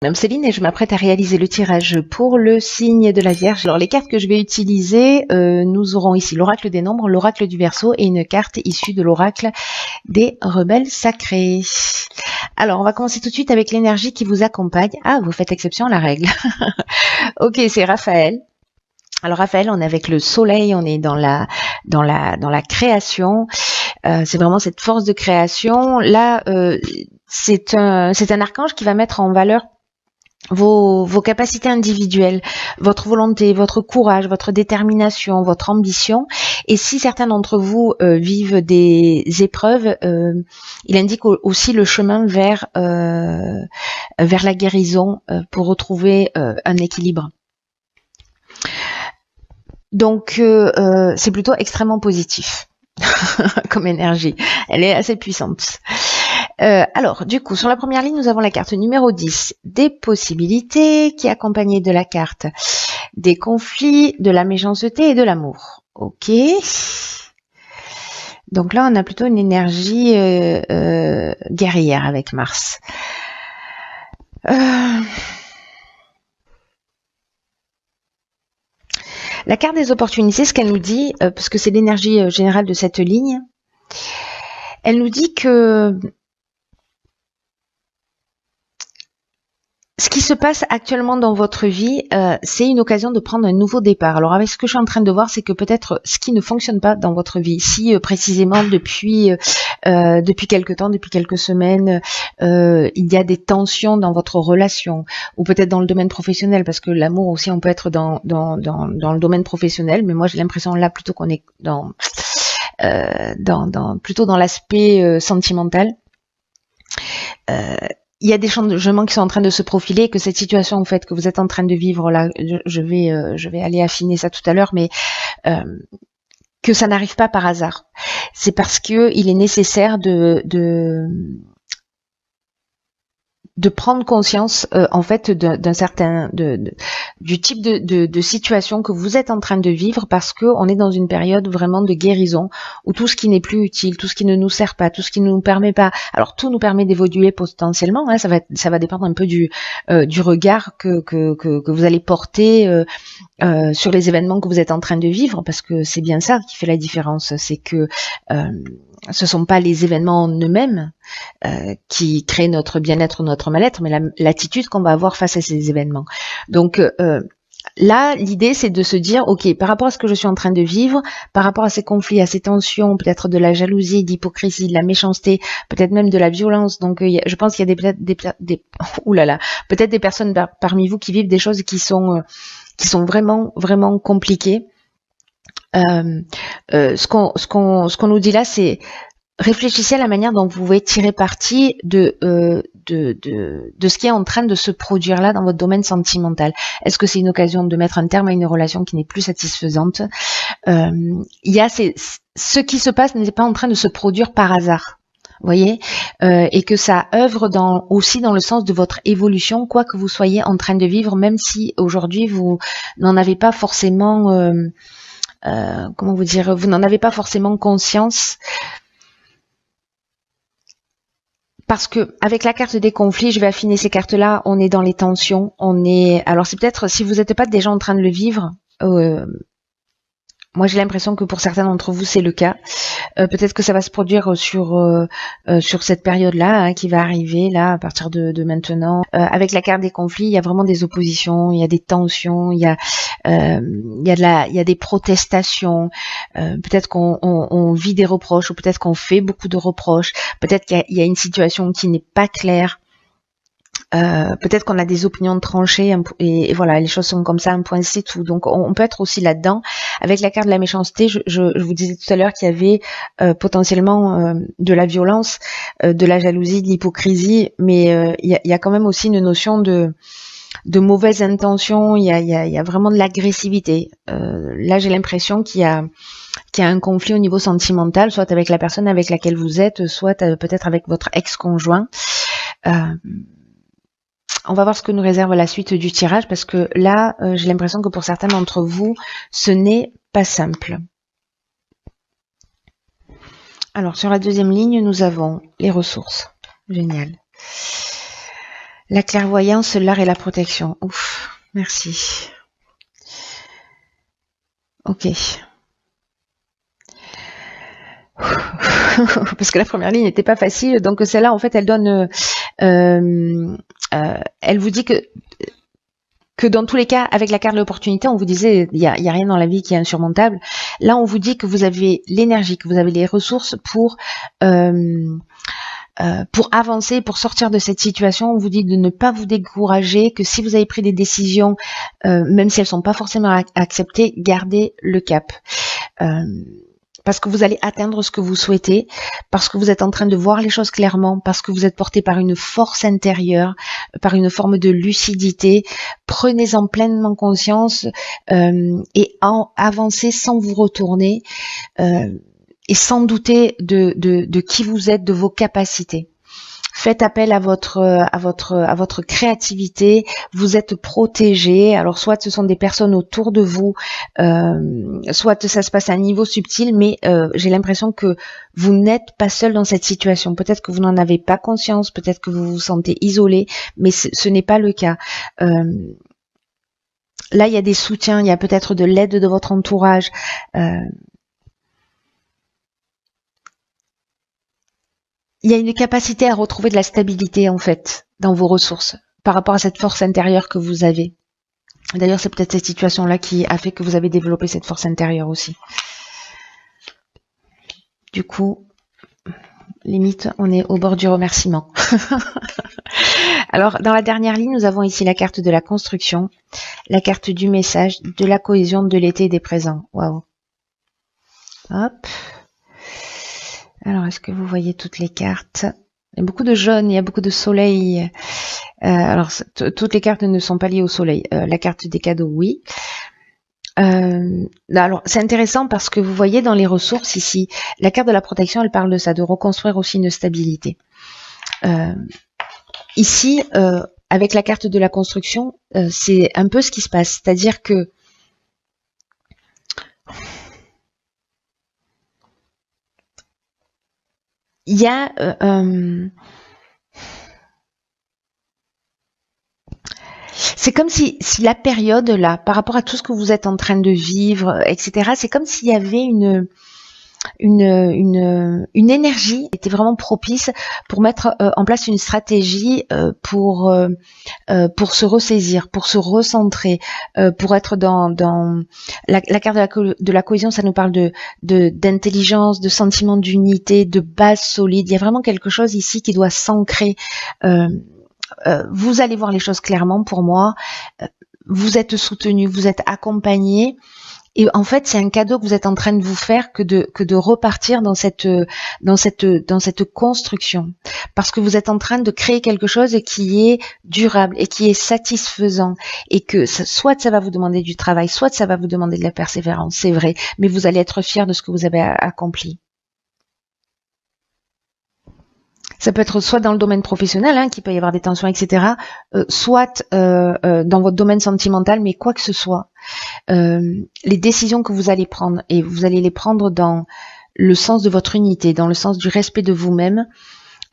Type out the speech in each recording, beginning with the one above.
Madame Céline et je m'apprête à réaliser le tirage pour le signe de la Vierge. Alors les cartes que je vais utiliser, nous aurons ici l'oracle des nombres, l'oracle du Verseau et une carte issue de l'oracle des rebelles sacrés. Alors on va commencer tout de suite avec l'énergie qui vous accompagne. Ah, vous faites exception à la règle. Ok, c'est Raphaël. Alors Raphaël, on est avec le soleil, on est dans la création. C'est vraiment cette force de création. Là, c'est un archange qui va mettre en valeur vos capacités individuelles, votre volonté, votre courage, votre détermination, votre ambition. Et si certains d'entre vous vivent des épreuves, il indique aussi le chemin vers la guérison pour retrouver un équilibre. Donc c'est plutôt extrêmement positif comme énergie. Elle est assez puissante. Alors, du coup, sur la première ligne, nous avons la carte numéro 10, des possibilités, qui est accompagnée de la carte des conflits, de la méchanceté et de l'amour. Ok. Donc là, on a plutôt une énergie guerrière avec Mars. La carte des opportunités, ce qu'elle nous dit, parce que c'est l'énergie générale de cette ligne, elle nous dit que ce qui se passe actuellement dans votre vie, c'est une occasion de prendre un nouveau départ. Alors avec ce que je suis en train de voir, c'est que peut-être ce qui ne fonctionne pas dans votre vie, si précisément depuis quelque temps, depuis quelques semaines, il y a des tensions dans votre relation, ou peut-être dans le domaine professionnel, parce que l'amour aussi, on peut être dans le domaine professionnel, mais moi j'ai l'impression là plutôt qu'on est plutôt dans l'aspect sentimental. Il y a des changements qui sont en train de se profiler, que cette situation en fait que vous êtes en train de vivre là, je vais aller affiner ça tout à l'heure, mais que ça n'arrive pas par hasard. C'est parce que il est nécessaire de prendre conscience en fait du type de situation que vous êtes en train de vivre, parce que on est dans une période vraiment de guérison où tout ce qui n'est plus utile, tout ce qui ne nous sert pas, tout ce qui ne nous permet pas, alors tout nous permet d'évoluer potentiellement, hein, ça va dépendre un peu du regard que vous allez porter sur les événements que vous êtes en train de vivre, parce que c'est bien ça qui fait la différence, c'est que ce sont pas les événements en eux-mêmes qui créent notre bien-être ou notre mal-être, mais l'attitude qu'on va avoir face à ces événements. Donc là, l'idée, c'est de se dire, ok, par rapport à ce que je suis en train de vivre, par rapport à ces conflits, à ces tensions, peut-être de la jalousie, de l'hypocrisie, de la méchanceté, peut-être même de la violence. Donc, je pense qu'il y a peut-être des personnes parmi vous qui vivent des choses qui sont vraiment, vraiment compliquées. Ce qu'on nous dit là, c'est réfléchissez à la manière dont vous pouvez tirer parti de ce qui est en train de se produire là dans votre domaine sentimental. Est-ce que c'est une occasion de mettre un terme à une relation qui n'est plus satisfaisante? Ce qui se passe n'est pas en train de se produire par hasard. Voyez, et que ça œuvre aussi dans le sens de votre évolution, quoi que vous soyez en train de vivre, même si aujourd'hui vous n'en avez pas forcément, vous n'en avez pas forcément conscience. Parce que avec la carte des conflits, je vais affiner ces cartes-là, on est dans les tensions, alors c'est peut-être, si vous n'êtes pas déjà en train de le vivre, moi j'ai l'impression que pour certains d'entre vous c'est le cas. Peut-être que ça va se produire sur cette période-là, hein, qui va arriver là à partir de maintenant. Avec la carte des conflits, il y a vraiment des oppositions, il y a des tensions, il y a des protestations. Peut-être qu'on vit des reproches, ou peut-être qu'on fait beaucoup de reproches. Peut-être qu'il y a une situation qui n'est pas claire. Peut-être qu'on a des opinions tranchées et voilà, les choses sont comme ça, un point c'est tout. Donc on peut être aussi là-dedans. Avec la carte de la méchanceté, je vous disais tout à l'heure qu'il y avait potentiellement de la violence, de la jalousie, de l'hypocrisie, mais il y a quand même aussi une notion de mauvaise intention. Il y a vraiment de l'agressivité. Là j'ai l'impression qu'il y a un conflit au niveau sentimental, soit avec la personne avec laquelle vous êtes, soit peut-être avec votre ex-conjoint. On va voir ce que nous réserve la suite du tirage, parce que là, j'ai l'impression que pour certains d'entre vous, ce n'est pas simple. Alors, sur la deuxième ligne, nous avons les ressources. Génial. La clairvoyance, l'art et la protection. Ouf, merci. Ok. Parce que la première ligne n'était pas facile, donc celle-là, en fait, elle donne... elle vous dit que dans tous les cas, avec la carte de l'opportunité, on vous disait, il y a rien dans la vie qui est insurmontable. Là, on vous dit que vous avez l'énergie, que vous avez les ressources pour avancer, pour sortir de cette situation. On vous dit de ne pas vous décourager, que si vous avez pris des décisions, même si elles sont pas forcément acceptées, gardez le cap. Parce que vous allez atteindre ce que vous souhaitez, parce que vous êtes en train de voir les choses clairement, parce que vous êtes porté par une force intérieure, par une forme de lucidité. Prenez-en pleinement conscience et avancez sans vous retourner et sans douter de qui vous êtes, de vos capacités. Faites appel à votre créativité. Vous êtes protégé. Alors soit ce sont des personnes autour de vous, soit ça se passe à un niveau subtil, mais j'ai l'impression que vous n'êtes pas seul dans cette situation. Peut-être que vous n'en avez pas conscience, peut-être que vous vous sentez isolé, mais ce n'est pas le cas. Là, il y a des soutiens, il y a peut-être de l'aide de votre entourage. Il y a une capacité à retrouver de la stabilité, en fait, dans vos ressources, par rapport à cette force intérieure que vous avez. D'ailleurs, c'est peut-être cette situation-là qui a fait que vous avez développé cette force intérieure aussi. Du coup, limite, on est au bord du remerciement. Alors, dans la dernière ligne, nous avons ici la carte de la construction, la carte du message, de la cohésion, de l'été et des présents. Waouh. Hop. Alors, est-ce que vous voyez toutes les cartes? Il y a beaucoup de jaune, il y a beaucoup de soleil. Alors, toutes les cartes ne sont pas liées au soleil. La carte des cadeaux, oui. Alors, c'est intéressant parce que vous voyez dans les ressources ici, la carte de la protection, elle parle de ça, de reconstruire aussi une stabilité. Ici, avec la carte de la construction, c'est un peu ce qui se passe. C'est-à-dire que il y a c'est comme si la période là, par rapport à tout ce que vous êtes en train de vivre, etc., c'est comme s'il y avait une énergie qui était vraiment propice pour mettre en place une stratégie pour se ressaisir, pour se recentrer, pour être dans la carte de la cohésion. Ça nous parle d'intelligence, de sentiment d'unité, de base solide. Il y a vraiment quelque chose ici qui doit s'ancrer. Vous allez voir les choses clairement pour moi. Vous êtes soutenu, vous êtes accompagné. Et en fait, c'est un cadeau que vous êtes en train de vous faire que de repartir dans cette construction. Parce que vous êtes en train de créer quelque chose qui est durable et qui est satisfaisant. Et que soit ça va vous demander du travail, soit ça va vous demander de la persévérance, c'est vrai. Mais vous allez être fier de ce que vous avez accompli. Ça peut être soit dans le domaine professionnel, qu'il peut y avoir des tensions, etc., soit dans votre domaine sentimental, mais quoi que ce soit, les décisions que vous allez prendre, et vous allez les prendre dans le sens de votre unité, dans le sens du respect de vous-même,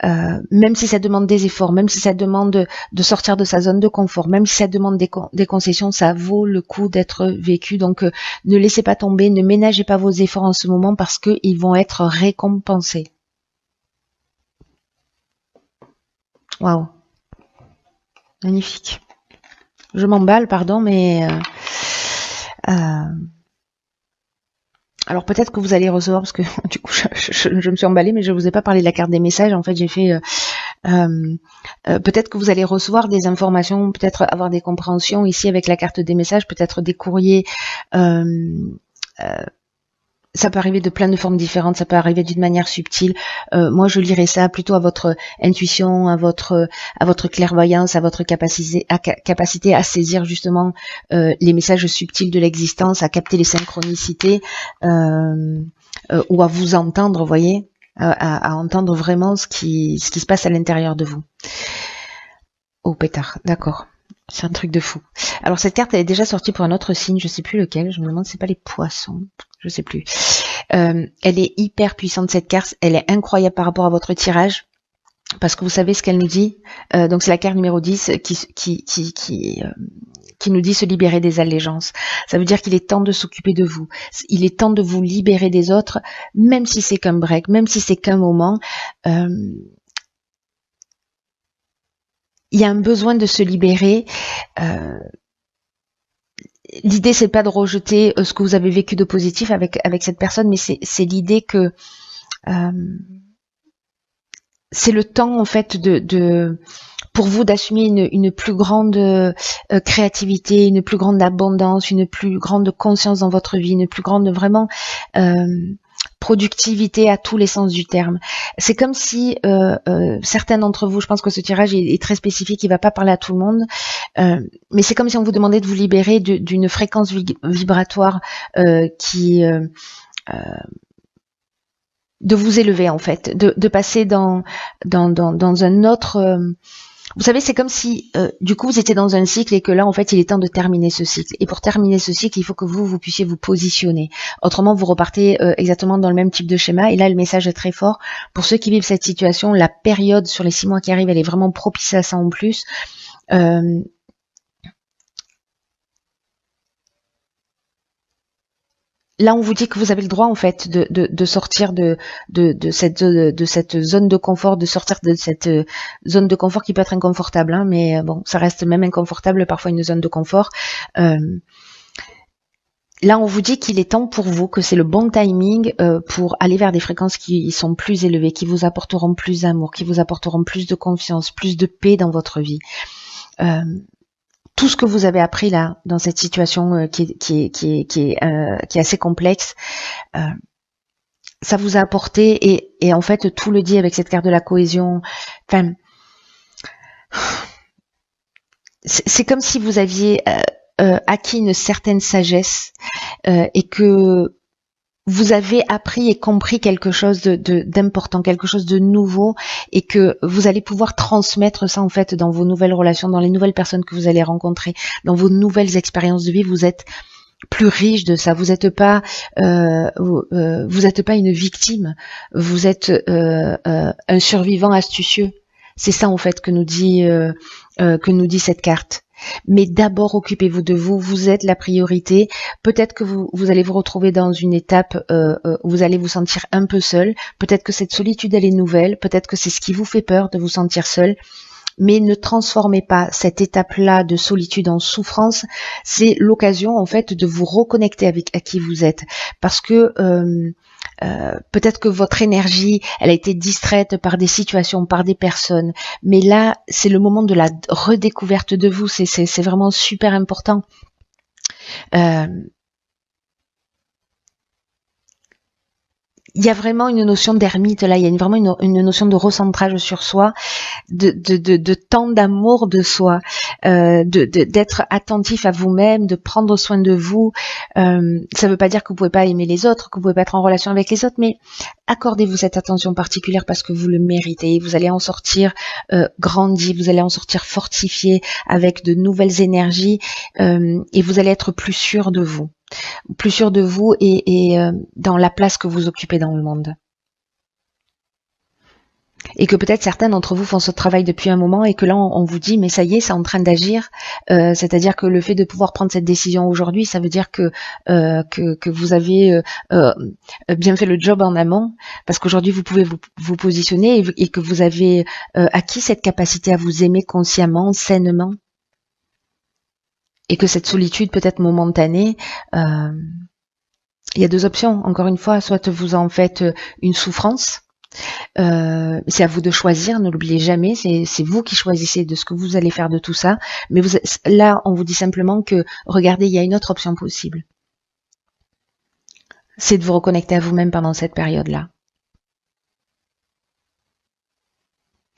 même si ça demande des efforts, même si ça demande de sortir de sa zone de confort, même si ça demande des concessions, ça vaut le coup d'être vécu. Donc ne laissez pas tomber, ne ménagez pas vos efforts en ce moment parce qu'ils vont être récompensés. Waouh, magnifique. Je m'emballe, pardon, mais alors peut-être que vous allez recevoir, parce que du coup je me suis emballée, mais je vous ai pas parlé de la carte des messages. En fait, j'ai fait peut-être que vous allez recevoir des informations, peut-être avoir des compréhensions ici avec la carte des messages, peut-être des courriers. Ça peut arriver de plein de formes différentes, ça peut arriver d'une manière subtile. Moi, je lirais ça plutôt à votre intuition, à votre clairvoyance, à votre capacité à saisir justement les messages subtils de l'existence, à capter les synchronicités, ou à vous entendre, vous voyez, à entendre vraiment ce qui se passe à l'intérieur de vous. Oh pétard, d'accord. C'est un truc de fou. Alors cette carte, elle est déjà sortie pour un autre signe, je sais plus lequel, je me demande si c'est pas les poissons, je sais plus. Elle est hyper puissante cette carte, elle est incroyable par rapport à votre tirage. parce que vous savez ce qu'elle nous dit. Donc c'est la carte numéro 10 qui nous dit se libérer des allégeances. Ça veut dire qu'il est temps de s'occuper de vous. Il est temps de vous libérer des autres, même si c'est qu'un break, même si c'est qu'un moment. Il y a un besoin de se libérer. L'idée, c'est pas de rejeter ce que vous avez vécu de positif avec cette personne, mais c'est l'idée que c'est le temps en fait pour vous d'assumer une plus grande créativité, une plus grande abondance, une plus grande conscience dans votre vie, une plus grande vraiment productivité à tous les sens du terme. C'est comme si certains d'entre vous, je pense que ce tirage est très spécifique, il va pas parler à tout le monde, mais c'est comme si on vous demandait de vous libérer d'une fréquence vibratoire qui de vous élever en fait, de passer dans un autre. Vous savez, c'est comme si du coup vous étiez dans un cycle et que là en fait il est temps de terminer ce cycle. Et pour terminer ce cycle, il faut que vous puissiez vous positionner. Autrement, vous repartez exactement dans le même type de schéma. Et là, le message est très fort pour ceux qui vivent cette situation. La période sur les 6 mois qui arrivent, elle est vraiment propice à ça en plus. Là, on vous dit que vous avez le droit en fait de sortir de cette zone de confort, de sortir de cette zone de confort qui peut être inconfortable, hein, mais bon, ça reste même inconfortable parfois une zone de confort. Là, on vous dit qu'il est temps pour vous, que c'est le bon timing pour aller vers des fréquences qui sont plus élevées, qui vous apporteront plus d'amour, qui vous apporteront plus de confiance, plus de paix dans votre vie. Tout ce que vous avez appris là dans cette situation qui est assez complexe, ça vous a apporté et en fait tout le dit avec cette carte de la cohésion. Enfin, c'est comme si vous aviez acquis une certaine sagesse et que vous avez appris et compris quelque chose d'important, quelque chose de nouveau, et que vous allez pouvoir transmettre ça en fait dans vos nouvelles relations, dans les nouvelles personnes que vous allez rencontrer, dans vos nouvelles expériences de vie. Vous êtes plus riche de ça. Vous n'êtes pas, vous êtes pas une victime. Vous êtes un survivant astucieux. C'est ça en fait que nous dit cette carte. Mais d'abord, occupez-vous de vous. Vous êtes la priorité. Peut-être que vous allez vous retrouver dans une étape où vous allez vous sentir un peu seul. Peut-être que cette solitude, elle est nouvelle. Peut-être que c'est ce qui vous fait peur de vous sentir seul. Mais ne transformez pas cette étape-là de solitude en souffrance. C'est l'occasion, en fait, de vous reconnecter à qui vous êtes. Parce que peut-être que votre énergie, elle a été distraite par des situations, par des personnes. Mais là, c'est le moment de la redécouverte de vous. C'est vraiment super important. Il y a vraiment une notion d'ermite là, il y a vraiment une notion de recentrage sur soi, de temps d'amour de soi, d'être attentif à vous-même, de prendre soin de vous. Ça ne veut pas dire que vous pouvez pas aimer les autres, que vous pouvez pas être en relation avec les autres, mais accordez-vous cette attention particulière parce que vous le méritez. Vous allez en sortir grandi, vous allez en sortir fortifié avec de nouvelles énergies et vous allez être plus sûr de vous. Plus sûr de vous et dans la place que vous occupez dans le monde. Et que peut-être certains d'entre vous font ce travail depuis un moment et que là on vous dit mais ça y est, c'est en train d'agir. C'est-à-dire que le fait de pouvoir prendre cette décision aujourd'hui, ça veut dire que vous avez bien fait le job en amont, parce qu'aujourd'hui vous pouvez vous positionner et que vous avez acquis cette capacité à vous aimer consciemment, sainement. Et que cette solitude peut être momentanée, il y a deux options, encore une fois, soit vous en faites une souffrance, c'est à vous de choisir, ne l'oubliez jamais, c'est vous qui choisissez de ce que vous allez faire de tout ça, mais là on vous dit simplement que, regardez, il y a une autre option possible. C'est de vous reconnecter à vous-même pendant cette période-là.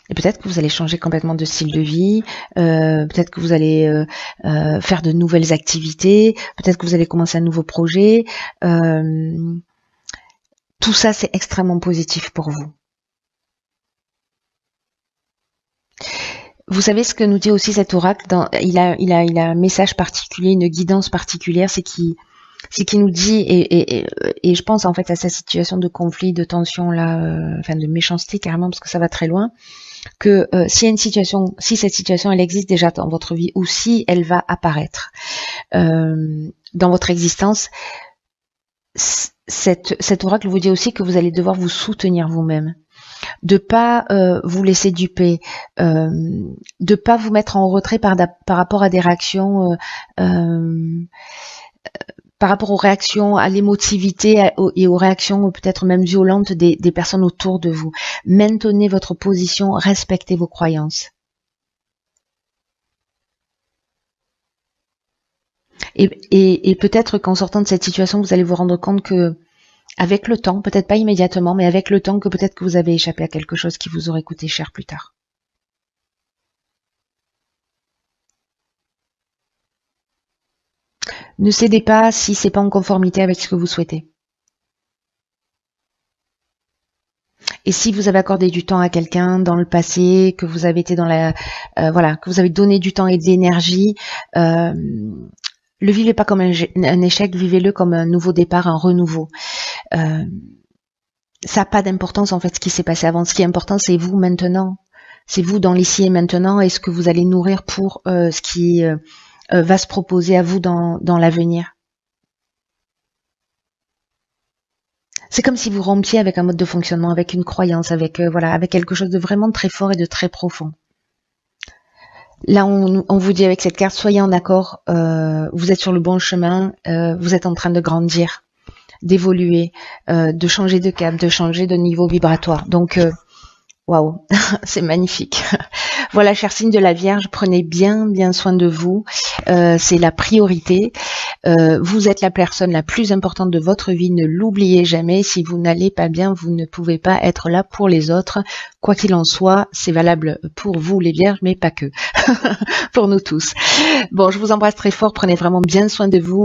Et peut-être que vous allez changer complètement de style de vie, peut-être que vous allez faire de nouvelles activités, peut-être que vous allez commencer un nouveau projet. Tout ça, c'est extrêmement positif pour vous. Vous savez ce que nous dit aussi cet oracle, il a un message particulier, une guidance particulière, c'est qu'il nous dit, et je pense en fait à sa situation de conflit, de tension là, enfin de méchanceté carrément, parce que ça va très loin. que si cette situation elle existe déjà dans votre vie ou si elle va apparaître dans votre existence, cet oracle vous dit aussi que vous allez devoir vous soutenir vous-même, de pas vous laisser duper, de pas vous mettre en retrait par rapport à des réactions, par rapport aux réactions, à l'émotivité et aux réactions peut-être même violentes des personnes autour de vous. Maintenez votre position, respectez vos croyances. Et peut-être qu'en sortant de cette situation, vous allez vous rendre compte que, avec le temps, peut-être pas immédiatement, mais avec le temps, que peut-être que vous avez échappé à quelque chose qui vous aurait coûté cher plus tard. Ne cédez pas si c'est pas en conformité avec ce que vous souhaitez. Et si vous avez accordé du temps à quelqu'un dans le passé, que vous avez été dans la, voilà, que vous avez donné du temps et de l'énergie, le vivez pas comme un échec, vivez-le comme un nouveau départ, un renouveau. Ça n'a pas d'importance en fait ce qui s'est passé avant. Ce qui est important, c'est vous maintenant. C'est vous dans l'ici et maintenant et ce que vous allez nourrir pour ce qui va se proposer à vous dans l'avenir. C'est comme si vous rompiez avec un mode de fonctionnement, avec une croyance, avec voilà, avec quelque chose de vraiment très fort et de très profond. Là, on vous dit avec cette carte, soyez en accord, vous êtes sur le bon chemin, vous êtes en train de grandir, d'évoluer, de changer de cap, de changer de niveau vibratoire. Donc, waouh, c'est magnifique. Voilà, chers signes de la Vierge, prenez bien soin de vous. C'est la priorité. Vous êtes la personne la plus importante de votre vie. Ne l'oubliez jamais. Si vous n'allez pas bien, vous ne pouvez pas être là pour les autres. Quoi qu'il en soit, c'est valable pour vous les Vierges, mais pas que. Pour nous tous. Bon, je vous embrasse très fort. Prenez vraiment bien soin de vous.